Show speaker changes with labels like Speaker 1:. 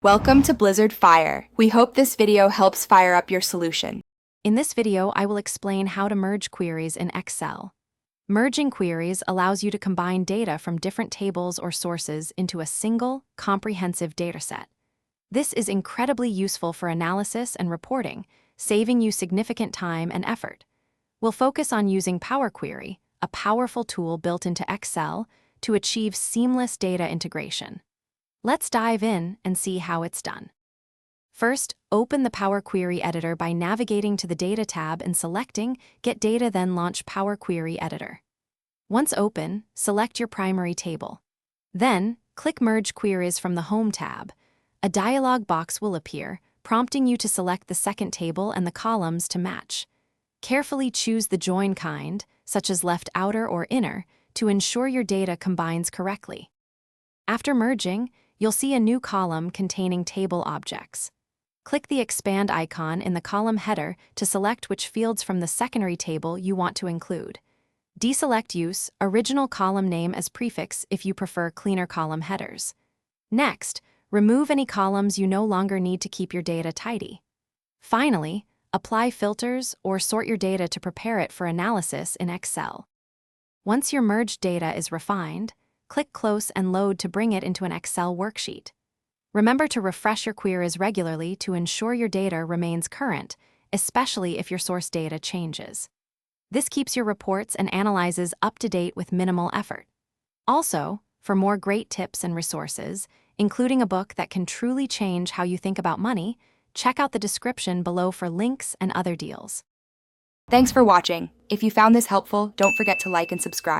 Speaker 1: Welcome to Blizzard Fire. We hope this video helps fire up your solution.
Speaker 2: In this video, I will explain how to merge queries in Excel. Merging queries allows you to combine data from different tables or sources into a single, comprehensive dataset. This is incredibly useful for analysis and reporting, saving you significant time and effort. We'll focus on using Power Query, a powerful tool built into Excel, to achieve seamless data integration. Let's dive in and see how it's done. First, open the Power Query editor by navigating to the Data tab and selecting Get Data, then launch Power Query Editor. Once open, select your primary table. Then, click Merge Queries from the Home tab. A dialog box will appear, prompting you to select the second table and the columns to match. Carefully choose the join kind, such as left outer or inner, to ensure your data combines correctly. After merging, you'll see a new column containing table objects. Click the expand icon in the column header to select which fields from the secondary table you want to include. Deselect Use Original Column Name as prefix if you prefer cleaner column headers. Next, remove any columns you no longer need to keep your data tidy. Finally, apply filters or sort your data to prepare it for analysis in Excel. Once your merged data is refined, click Close and Load to bring it into an Excel worksheet. Remember to refresh your queries regularly to ensure your data remains current, especially if your source data changes. This keeps your reports and analyses up to date with minimal effort. Also, for more great tips and resources, including a book that can truly change how you think about money, check out the description below for links and other deals.
Speaker 1: Thanks for watching. If you found this helpful, don't forget to like and subscribe.